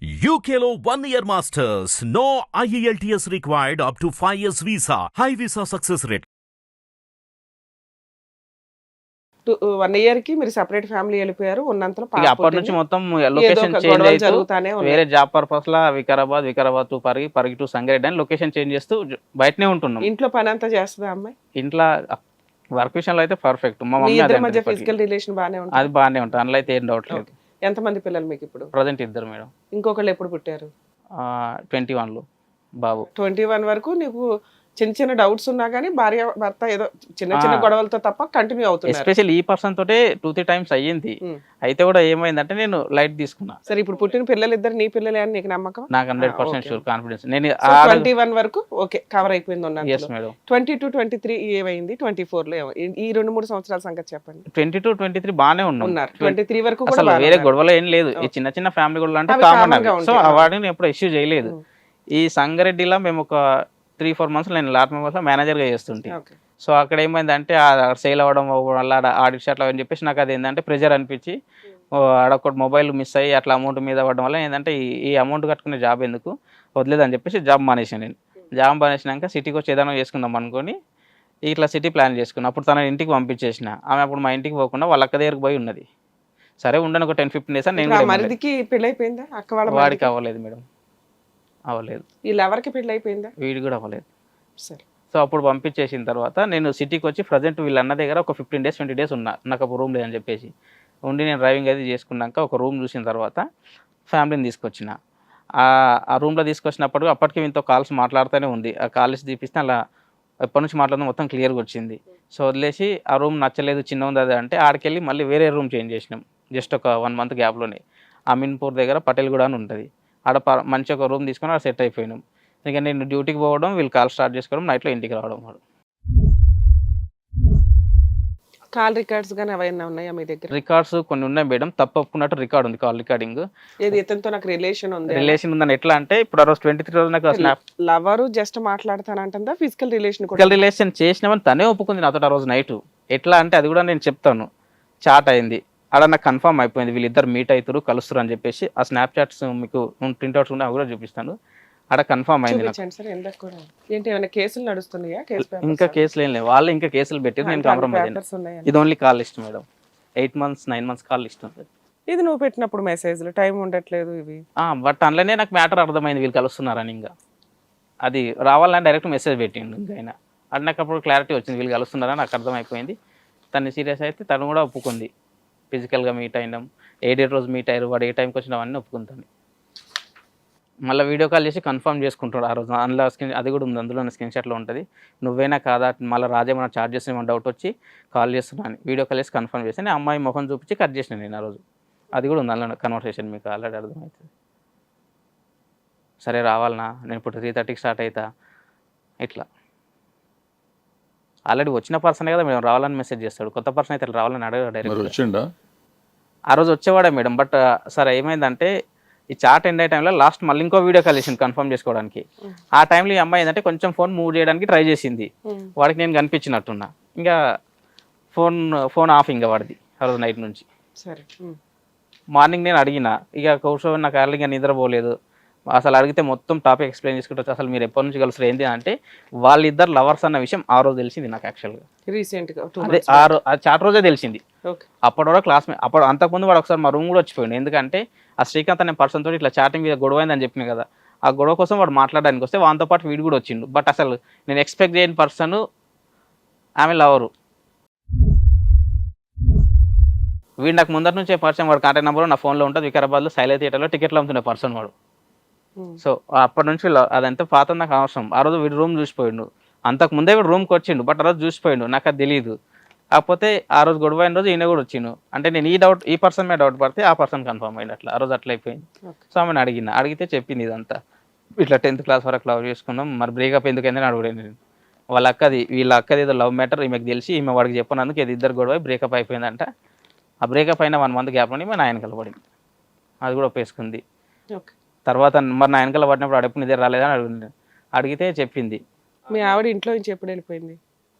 UKLO 1 year masters. No IELTS required up to 5 years visa. High visa success rate. 1 ఇయర్‌కి మీరు separate family వెళ్ళిపోయారు. ఉన్నంతలో ఇక అప్పటి నుంచి మొత్తం ఏదో లొకేషన్ ఒక చేంజ్ గొడవలు అవుతూ జరుగుతానే ఉన్నాయి. వేరే job purpose law Vikarabad to Parigi to Sangareddy అని లొకేషన్ చేంజ్ చేస్తూ బయటనే ఉంటున్నాం. ఇంట్లో పని అంతా చేస్తదా అమ్మాయి? ఇంట్లో వర్క్ విషయంలో అయితే పర్ఫెక్ట్. మా మీ మమ్మీ ఇద్దరి అదే మధ్య అంటది ఫిజికల్ రిలేషన్ బానే అది ఉంటుంది. బాగానే ఉంటుంది, అందులో అయితే ఏం డౌట్ లేదు. ఎంతమంది పిల్లలు మీకు ఇప్పుడు? ప్రజెంట్ ఇద్దరు మేడం. ఇంకొకళ్ళు ఎప్పుడు పుట్టారు? 21లో బాబు. 21 వరకు నీకు చిన్న చిన్న డౌట్స్ ఉన్నా గానీ భార్య భర్త ఏదో చిన్న చిన్న గొడవలతో తప్ప కంటిన్యూ అవుతున్నారు. ఎస్పెషల్ ఈ పర్సన్ తోటే 2-3 టైమ్స్ అయ్యింది. అయితే కూడా ఏమైందంటే నేను లైట్ తీసుకున్నా. సరే ఇప్పుడు పుట్టిన పిల్లలు ఇద్దరు నీ పిల్లలే అని నీకు నమ్మకం? నాకు 100% షూర్ కాన్ఫిడెన్స్. నేను 21 వరకు ఓకే కవర్ అయిపోయింది ఉన్నంతలో. Yes madam. 22, 23 ఏమైంది? 24 లో ఈ 2-3 సంవత్సరాల సంగతి చెప్పండి. 22, 23 బాగానే ఉన్నారు. 23 వరకు కూడా అసలు బాగానే వేరే ఉన్నారు. గొడవలు ఏం లేదు. ఈ చిన్న చిన్న ఫ్యామిలీ గొడవలు అంటే అవి కామన్ common గా అవి. సో ఉంటాయి. వాటిని ఎప్పుడు ఇష్యూ చేయలేదు. ఈ సంగారెడ్డిలో మేము ఒక 3-4 మంత్స్ నేను లాట్ మెంబర్స్ లో మేనేజర్ గా చేస్తుంటే, ఓకే. సో అక్కడ ఏమైందంటే సేల్ అవ్వడం వల్ల ఆడిట్ షాట్లు అని చెప్పేసి నాకు అది ఏంటంటే ప్రెజర్ అనిపించి ఆడొకటి మొబైల్ మిస్ అయ్యి అట్లా అమౌంట్ మీద పడడం వల్ల ఏంటంటే ఈ అమౌంట్ కట్టుకునే జాబ్ ఎందుకు వదిలేదని చెప్పేసి జాబ్ మానేసాను. నేను జాబ్ మానేసినాక సిటీకి వచ్చి ఏదైనా చేసుకుందాం అనుకొని ఇట్లా సిటీ ప్లాన్ చేసుకున్నాను. అప్పుడు తన ఇంటికి పంపించేసిన. ఆమె అప్పుడు మా ఇంటికి పోకుండా వాళ్ళ అక్క దగ్గరికి పోయి ఉన్నది. సరే ఉండను ఒక 10-15 డేస్ అని నేను ఇప్పుడు ఆ కూడా మరిదికి పెళ్లి అయిపోయిందా? అక్క వాళ్ళ వాడికి మరిదికి? అవ్వలేదు మేడం, అవ్వలేదు. వీళ్ళు ఎవరికి పెళ్లి అయిపోయిందా? వీడి కూడా అవ్వలేదు. సరే. సో అప్పుడు పంపించేసిన తర్వాత నేను సిటీకి వచ్చి ప్రజెంట్ వీళ్ళన్న దగ్గర ఒక 15 డేస్ 20 డేస్ ఉన్నా. నాకు ఒక రూమ్ లేదని చెప్పేసి ఉండి నేను డ్రైవింగ్ అది చేసుకున్నాక ఒక రూమ్ చూసిన తర్వాత ఫ్యామిలీని తీసుకొచ్చిన. ఆ రూమ్లో తీసుకొచ్చినప్పుడు అప్పటికి వీళ్ళతో కాల్స్ మాట్లాడుతూనే ఉంది. ఆ కాల్స్ తీపిస్తే అలా ఎప్పటి నుంచి మాట్లాడడం మొత్తం క్లియర్గా వచ్చింది. సో వదిలేసి ఆ రూమ్ నచ్చలేదు, చిన్న ఉంది అది అంటే ఆడికెళ్ళి మళ్ళీ వేరే రూమ్ చేంజ్ చేసినాం. జస్ట్ ఒక 1 మంత్ గ్యాప్లోనే అమీన్పూర్ దగ్గర పటేల్గూడ అని ఉంటుంది. ఆడ మంచి ఒక రూమ్ తీసుకొని ఆడ సెట్ అయిపోయినాం. ఇక నేను డ్యూటీకి పోవడం, వీళ్ళు కాల్ స్టార్ట్ చేసుకోవడం, నైట్లో ఇంటికి రావడం. వాడు కాల్ రికార్డ్స్ గానీ అవన్నీ ఉన్నాయా మీ దగ్గర? రికార్డ్స్ కొన్ని ఉన్నాయి మేడం, తప్పకున్నట్టు రికార్డ్ ఉంది, కాల్ రికార్డింగ్. ఏది ఇతనితో నాకు రిలేషన్ ఉంది? రిలేషన్ ఉందని ఎట్లా అంటే ఇప్పుడు ఆ రోజు 23 రోజు నాకు స్నాప్ లవరు జస్ట్ మాట్లాడతానంటుందా? ఫిజికల్ రిలేషన్ కూడా? ఫిజికల్ రిలేషన్ చేసినామని తనే ఒప్పుకుంది నాతో ఆ రోజు నైట్. ఎట్లా అంటే అది కూడా నేను చెప్తాను. చాట్ అయింది ఆడ, నాకు కన్ఫర్మ్ అయిపోయింది వీళ్ళిద్దరు మీట్ అవుతారు కలుస్తారు అని చెప్పేసి. ఆ స్నాప్ చాట్స్ మీకు ప్రింట్అవుట్స్ ఉన్నాయి, అవి కూడా చూపిస్తాను. ఆడ కన్ఫర్మ్ అయింది నాకు. చూపించండి సార్. ఎందుకు కూడా ఏంటి ఏమైనా కేసులు నడుస్తున్నాయా? ఇంకా కేసులు ఏం లేవు, వాళ్ళు ఇంకా కేసులు పెట్టారు, నేను కాంప్రమైజ్ అయ్యాను. పేపర్స్ ఉన్నాయా? ఇది only call list madam. 8 months 9 months call list ఉంటుంది. ఇది నువ్వు పెట్టినప్పుడు మెసేజ్లు టైం ఉండట్లేదు ఇవి. బట్ అందులోనే నాకు మ్యాటర్ అర్థమైంది వీళ్ళు కలుస్తున్నారని. ఇంకా అది రావాలని డైరెక్ట్ మెసేజ్ పెట్టిండు ఇంకా ఆయన. అది నాకు అప్పుడు క్లారిటీ వచ్చింది వీళ్ళు కలుస్తున్నారని నాకు అర్థమైపోయింది. తను సీరియస్ అయితే తను కూడా ఒప్పుకుంది. ఫిజికల్గా మీట్ అయినాం, ఏ డేట్ రోజు మీట్ అయ్యారు, వాడు ఏ టైంకి వచ్చినావన్నీ ఒప్పుకుంటాను. మళ్ళీ వీడియో కాల్ చేసి కన్ఫర్మ్ చేసుకుంటాడు ఆ రోజు. అందులో అది కూడా ఉంది, అందులో స్క్రీన్ షాట్లో ఉంటుంది. నువ్వేనా కాదా, మళ్ళీ రాజేమన్నా చార్జ్ చేసిన ఏమైనా డౌట్ వచ్చి కాల్ చేస్తున్నాను వీడియో కాల్ చేసి కన్ఫర్మ్ చేసి నేను అమ్మాయి ముఖం చూపించి కట్ చేసిన నేను ఆ రోజు. అది కూడా ఉంది అందులో కన్వర్సేషన్, మీకు ఆల్రెడీ అర్థమవుతుంది. సరే రావాలనా, నేను ఇప్పుడు 3:30కి స్టార్ట్ అవుతా ఇట్లా. ఆల్రెడీ వచ్చిన పర్సనే కదా మేడం రావాలని మెసేజ్ చేస్తాడు. కొత్త పర్సన్ అయితే రావాలని అడగడు డైరెక్ట్. ఆ రోజు వచ్చేవాడే మేడం. బట్ సరే ఏమైందంటే ఈ చాట్ ఎండ్ అయ్యే టైంలో లాస్ట్ మళ్ళీ ఇంకో వీడియో కాల్ చేసింది కన్ఫర్మ్ చేసుకోవడానికి. ఆ టైంలో ఈ అమ్మాయి ఏంటంటే కొంచెం ఫోన్ మూవ్ చేయడానికి ట్రై చేసింది. వాడికి నేను కనిపించినట్టున్నా. ఇంకా ఫోన్ ఆఫ్ ఇంకా వాడిది ఆ రోజు నైట్ నుంచి. సరే. మార్నింగ్ నేను అడిగిన, ఇక కూర్చొని నాకు అర్లీగా నిద్రపోలేదు. అసలు అడిగితే మొత్తం టాపిక్ ఎక్స్ప్లెయిన్ చేసుకుంటూ అసలు మీరు ఎప్పటి నుంచి కలుస్తారు ఏంటి అంటే వాళ్ళిద్దరు లవర్స్ అన్న విషయం ఆ రోజు తెలిసింది నాకు. యాక్చువల్గా రీసెంట్ గా అదే ఆ చాట్ రోజే తెలిసింది. అప్పటి వరకు క్లాస్మేట్. అప్పుడు అంతకుముందు వాడు ఒకసారి మా రూమ్ కూడా వచ్చిపోయింది. ఎందుకంటే ఆ శ్రీకాంత్ అనే పర్సన్ తోటి ఇట్లా చాటింగ్ మీద గొడవ అయిందని చెప్పిన కదా, ఆ గొడవ కోసం వాడు మాట్లాడడానికి వస్తే వాటితో పాటు వీడు కూడా వచ్చిండు. బట్ అసలు నేను ఎక్స్పెక్ట్ చేయని పర్సన్ ఆమె లవరు. వీడు నాకు ముందర నుంచే పరిచయం. వాడు కాంటాక్ట్ నెంబర్ నా ఫోన్లో ఉంటుంది. వికారాబాద్లో శైలజ థియేటర్లో టికెట్లు అమ్ముతున్న పర్సన్ వాడు. సో అప్పటి నుంచి అదంతా పాత నాకు అవసరం. ఆ రోజు వీడు రూమ్ చూసిపోయిండు. అంతకు ముందే వీడు రూమ్కి వచ్చిండు, బట్ ఆ రోజు చూసిపోయిండు, నాకు అది తెలియదు. కాకపోతే ఆ రోజు గొడవ అయిన రోజు ఈయన కూడా వచ్చిండు. అంటే నేను ఈ పర్సన్ మీద డౌట్ పడితే ఆ పర్సన్ కన్ఫర్మ్ అయింది. అట్లా ఆ రోజు అట్లా అయిపోయింది. సో ఆమెను అడిగితే చెప్పింది ఇదంతా. ఇట్లా 10th క్లాస్ వరకు లవ్ చేసుకున్నాం, మరి బ్రేకప్ ఎందుకైందని అడుగుడే నేను. వీళ్ళ అక్కది ఏదో లవ్ మ్యాటర్ ఈమెకు తెలిసి ఈమె వాడికి చెప్పినందుకు ఇది ఇద్దరు గొడవ బ్రేకప్ అయిపోయిందంట. ఆ బ్రేకప్ అయిన 1 month గ్యాప్లోనే మా నాయన కలపడింది. అది కూడా ఒప్పేసుకుంది. తర్వాత మరి నా వెనకాల పడినప్పుడు అడుపు నిద్ర రాలేదని అడిగితే చెప్పింది. మీ ఆవిడ ఇంట్లో నుంచి ఎప్పుడు వెళ్ళిపోయింది?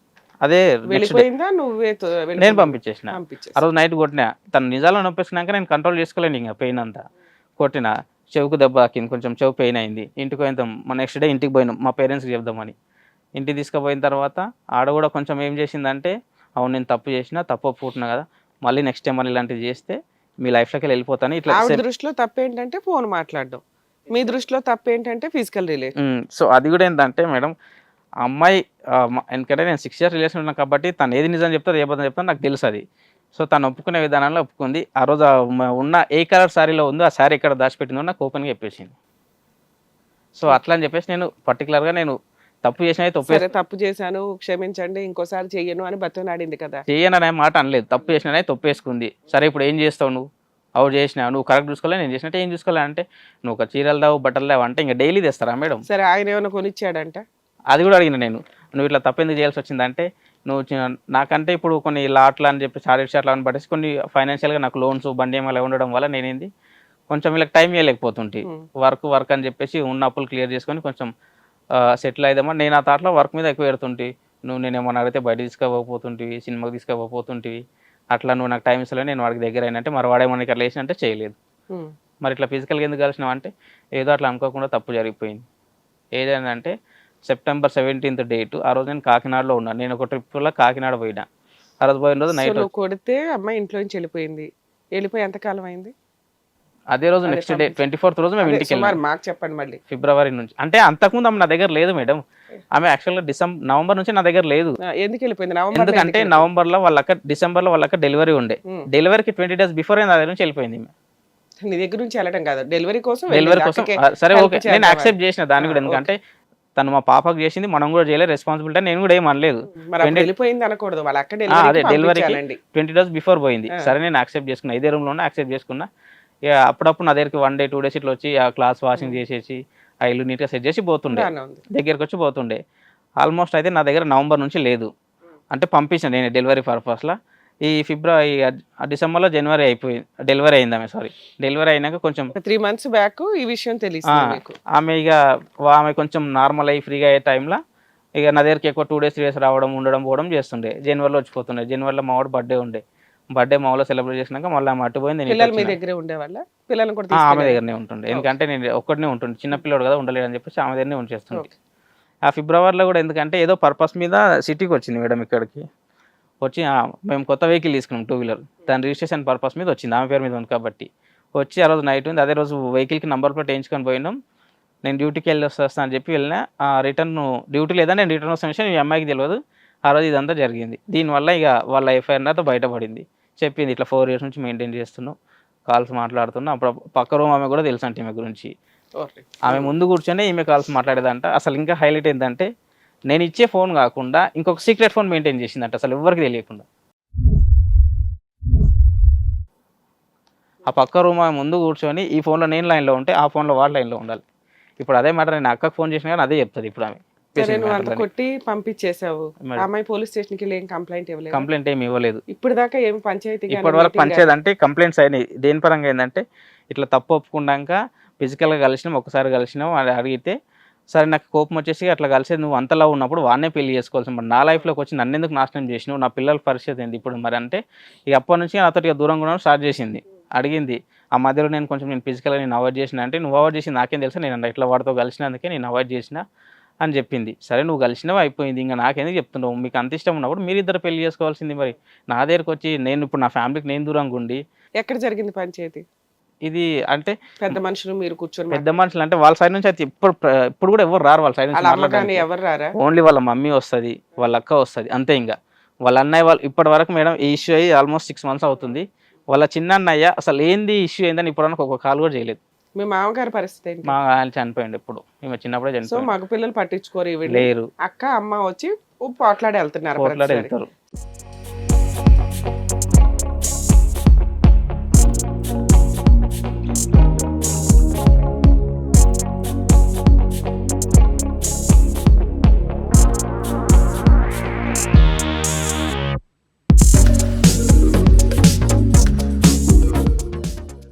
అదే వెళ్ళిపోయిందా నువ్వే? నేను పంపించేసిన. ఆ రోజు నైట్ కొట్టినా. తను నిజాలను నొప్పేసుకున్నాక నేను కంట్రోల్ చేసుకోలేను ఇంకా పెయిన్ అంతా. కొట్టిన చెవుకు దెబ్బ తాకింది, కొంచెం చెవు పెయిన్ అయింది. ఇంటికి పోయినాం, నెక్స్ట్ డే ఇంటికి పోయినాం మా పేరెంట్స్కి చెప్దామని. ఇంటికి తీసుకుపోయిన తర్వాత ఆడ కూడా కొంచెం ఏం చేసిందంటే, అవును నేను తప్పు చేసిన, తప్పు ఒప్పుకుంటున్నా కదా, మళ్ళీ నెక్స్ట్ టైం మళ్ళీ ఇలాంటివి చేస్తే మీ లైఫ్లోకి వెళ్ళిపోతాను ఇట్లా. ఆవిడ దృష్టిలో తప్పు ఏంటంటే ఫోన్ మాట్లాడడం, మీ దృష్టిలో తప్పు ఏంటంటే ఫిజికల్ రిలేషన్. సో అది కూడా ఏంటంటే మేడం, ఆ అమ్మాయి ఎందుకంటే నేను 6 years రిలేషన్ ఉన్నాను కాబట్టి తను ఏది నిజం చెప్తాను ఏ అబద్ధం చెప్తాను నాకు తెలుసు అది. సో తను ఒప్పుకునే విధానంలో ఒప్పుకుంది. ఆ రోజు ఉన్న ఏ కలర్ శారీలో ఉందో ఆ శారీ ఎక్కడ దాచిపెట్టిందో నాకు ఓపెన్గా చెప్పేసింది. సో అట్లా అని చెప్పేసి నేను పర్టికులర్గా నేను తప్పు చేసిన సరే తప్పు చేశాను క్షమించండి ఇంకోసారి చెయ్యను అని బతిమలాడింది కదా. చేయననే మాట అనలేదు, తప్పు చేసినా తొప్పేసుకుంది. సరే ఇప్పుడు ఏం చేస్తావు నువ్వు, అవుట్ చేసినావు, నువ్వు కరెక్ట్ చూసుకోలే, నేను చేసినట్టు ఏం చూసుకోలే అంటే, నువ్వు ఒక చీరలు దావు బట్టలు దావు అంటే ఇంకా డైలీ తెస్తారా మేడం? సరే ఆయన ఏమైనా కొనిచ్చాడంట? అది కూడా అడిగిన నేను, నువ్వు ఇట్లా తప్పు ఎందుకు చేయాల్సి వచ్చిందంటే, నువ్వు నాకంటే ఇప్పుడు కొన్ని లాట్లు అని చెప్పి చార్టెడ్ షాట్లు అని పట్టేసి కొన్ని ఫైనాన్షియల్గా నాకు లోన్స్ బండి ఏమైనా ఉండడం వల్ల నేనేంది కొంచెం వీళ్ళకి టైం ఇవ్వలేకపోతుంటే, వర్క్ అని చెప్పేసి ఉన్న అప్పులు క్లియర్ చేసుకొని కొంచెం సెటిల్ అయిదామా నేను ఆ థాట్లో వర్క్ మీద ఎక్కువ పెడుతుంటే, నువ్వు నేను ఏమన్నా అడిగితే బయట తీసుకోకపోతుంటివి, సినిమాకి తీసుకోకపోతుంటివి, అట్లా నువ్వు నాకు టైం ఇస్తలే, నేను వాడికి దగ్గర అయినంటే మరి వాడేమన్నా ఇక్కడ లేచిన అంటే చేయలేదు. మరి ఇట్లా ఫిజికల్గా ఎందుకు కలిసినావు అంటే, ఏదో అట్లా అనుకోకుండా తప్పు జరిగిపోయింది. ఏదైందంటే September 17th డేట్, ఆ రోజు నేను కాకినాడలో ఉన్నాను. నేను ఒక ట్రిప్లో కాకినాడ పోయినా. ఆ రోజు పోయిన రోజు నైట్ కొడితే అమ్మాయి ఇంట్లో నుంచి వెళ్ళిపోయింది. వెళ్ళిపోయి ఎంతకాలం అయింది? అదే రోజు నెక్స్ట్ డే 24th రోజు మేము ఇంటికి వెళ్ళాం. మాకు చెప్పండి మళ్ళీ. ఫిబ్రవరి నుంచి. అంటే అంతకుముందు ఆమె నా దగ్గర లేదు మేడం. ఆమె యాక్చువల్గా నవంబర్ నుంచి నా దగ్గర లేదు. ఎందుకు వెళ్ళిపోయింది? ఎందుకంటే నవంబర్లో వాళ్ళక్క, డిసెంబర్లో వాళ్ళక్క డెలివరీ ఉండే. డెలివరీకి 20 days బిఫోర్ నా దగ్గర నుంచి వెళ్ళిపోయింది. నీ దగ్గర నుంచి వెళ్ళడం కాదు, డెలివరీ కోసం. సరే ఓకే, నేను యాక్సెప్ట్ చేసిన దాన్ని కూడా. ఎందుకంటే తను మా పాపకు చేసింది, మనం కూడా చేయలేదు, రెస్పాన్సిబిలిటీ నేను కూడా ఏం అనలేదు. వెళ్ళిపోయింది అనకూడదు, వాళ్ళ అక్క అదే డెలివరీకి 20 days బిఫోర్ పోయింది. సరే నేను యాక్సెప్ట్ చేసుకున్నా, ఇదే రూమ్లోనే యాక్సెప్ట్ చేసుకున్నా. ఇక అప్పుడప్పుడు నా దగ్గరికి 1 day 2 days ఇట్లా వచ్చి ఆ క్లాస్ వాషింగ్ చేసేసి ఆ ఇల్లు నీట్గా సెట్ చేసి పోతుండే, దగ్గరికి వచ్చి పోతుండే. ఆల్మోస్ట్ అయితే నా దగ్గర నవంబర్ నుంచి లేదు, అంటే పంపించాను నేను డెలివరీ పర్పస్లో. ఈ డిసెంబర్లో డెలివరీ అయింది ఆమె. డెలివరీ అయినాక కొంచెం 3 months బ్యాక్ ఈ విషయం తెలిసింది. ఆమె ఆమె కొంచెం నార్మల్ అయ్యి ఫ్రీగా అయ్యే టైంలో ఇక నా దగ్గరికి ఎక్కువ 2 days 3 days రావడం ఉండడం పోవడం చేస్తుండే. జనవరిలో వచ్చిపోతుండే. జనవరిలో మా వాడు బర్త్డే మా ఊళ్ళో సెలబ్రేట్ చేసినాక మళ్ళీ ఆమె అట్టుపోయింది. పిల్లలు మీ దగ్గరే ఉండేవాళ్ళ? పిల్లలు కూడా ఆమె దగ్గరనే ఉంటుండే, ఎందుకంటే నేను ఒక్కడినే ఉంటుండే, చిన్న పిల్లడు కదా ఉండలేడు అని చెప్పేసి ఆమె దగ్గరనే ఉంచేస్తుండే. ఆ ఫిబ్రవరిలో కూడా ఎందుకంటే ఏదో పర్పస్ మీద సిటీకి వచ్చింది మేడం. ఇక్కడికి వచ్చి మేము కొత్త వెహికల్ తీసుకున్నాం, 2-wheeler. దాని రిజిస్ట్రేషన్ పర్పస్ మీద వచ్చింది, ఆమె పేరు మీద ఉంది కాబట్టి. వచ్చి ఆ రోజు నైట్ ఉంది, అదే రోజు వెహికల్కి నంబర్ ప్లేట్ వేయించుకొని పోయినాం. నేను డ్యూటీకి వెళ్ళి వస్తాను అని చెప్పి వెళ్ళినా. రిటర్న్ డ్యూటీ లేదా నేను రిటర్న్ వస్తున్న విషయం ఈ అమ్మాయికి తెలియదు. ఆ రోజు ఇదంతా జరిగింది. దీనివల్ల ఇక వాళ్ళ ఎఫ్ఐఆర్ నాతో బయటపడింది. చెప్పింది ఇట్లా 4 years నుంచి మెయింటైన్ చేస్తున్నావు, కాల్స్ మాట్లాడుతున్నా. అప్పుడు పక్క రూమ్ ఆమె కూడా తెలుసు అంటే ఈమె గురించి. ఆమె ముందు కూర్చొని ఈమె కాల్స్ మాట్లాడేదంట. అసలు ఇంకా హైలైట్ ఏంటంటే, నేను ఇచ్చే ఫోన్ కాకుండా ఇంకొక సీక్రెట్ ఫోన్ మెయింటైన్ చేసిందంట, అసలు ఎవరికి తెలియకుండా. ఆ పక్క రూమ్ ఆమె ముందు కూర్చొని ఈ ఫోన్లో నేను లైన్లో ఉంటే ఆ ఫోన్లో వాళ్ళ లైన్లో ఉండాలి. ఇప్పుడు అదే మాట నేను అక్కకు ఫోన్ చేసినా కానీ అదే చెప్తుంది ఇప్పుడు ఆమె. కొట్టి పంపించేసావు, అమ్మాయి పోలీస్ స్టేషన్కి వెళ్ళి ఏం కంప్లైంట్ ఇవ్వలేదు? కంప్లైంట్ ఏమి ఇవ్వలేదు. ఇప్పుడు దాకా ఏం పంచాయతీ? ఇప్పటి వరకు పంచాయతీ అంటే కంప్లైంట్స్ అయినాయి. దేని పరంగా ఏంటంటే, ఇట్లా తప్పు ఒప్పుకున్నాక ఫిజికల్గా కలిసినాం, ఒకసారి కలిసినాం అని అడిగితే, సరే నాకు కోపం వచ్చేసి అట్లా కలిసేది నువ్వు అంతలా ఉన్నప్పుడు వాడినే పెళ్లి చేసుకోవాల్సి, మరి నా లైఫ్లోకి వచ్చి నన్ను ఎందుకు నాశనం చేసినావు, నా పిల్లల పరిస్థితి ఏంటి ఇప్పుడు మరి అంటే, ఇక అప్పటి నుంచి నాతో ఇక దూరంగా ఉండడం స్టార్ట్ చేసింది. అడిగింది ఆ మధ్యలో నేను ఫిజికల్గా నేను అవాయిడ్ చేసిన అంటే, నువ్వు అవాయిడ్ చేసి నాకేం తెలుసా, నేను ఇట్లా వాడితో కలిసినందుకే నేను అవాయిడ్ చేసిన అని చెప్పింది. సరే నువ్వు కలిసినవి అయిపోయింది, ఇంకా నాకెందుకు చెప్తున్నావు, మీకు అంత ఇష్టం ఉన్నప్పుడు మీరిద్దరు పెళ్లి చేసుకోవాల్సింది. మరి నా దగ్గరకు వచ్చి నేను ఇప్పుడు నా ఫ్యామిలీకి నేను దూరంగా ఉండి. ఎక్కడ జరిగింది పంచాయతీ ఇది? అంటే పెద్ద మనుషులు మీరు కూర్చొని, పెద్ద మనుషులు అంటే వాళ్ళ సైడ్ నుంచి అయితే ఇప్పుడు కూడా ఎవరు రారు వాళ్ళ సైడ్ నుంచి. ఎవరు రారా? ఓన్లీ వాళ్ళ మమ్మీ వస్తుంది, వాళ్ళ అక్క వస్తుంది, అంతే. ఇంకా వాళ్ళ అన్నయ్య వాళ్ళు ఇప్పటి వరకు మేడం ఈ ఇష్యూ అయ్యి ఆల్మోస్ట్ 6 months అవుతుంది. వాళ్ళ చిన్న అన్నయ్య అసలు ఏంది ఇష్యూ ఏందని ఇప్పటివరకు ఒక కాల్ కూడా చేయలేదు. మీ మామగారి పరిస్థితి? మా ఆయన చనిపోయింది ఎప్పుడు, మేము చిన్నప్పుడే చనిపోయింది. మగ పిల్లలు పట్టించుకోరు, లేరు. అక్క అమ్మ వచ్చి పోట్లాడి వెళ్తున్నారు.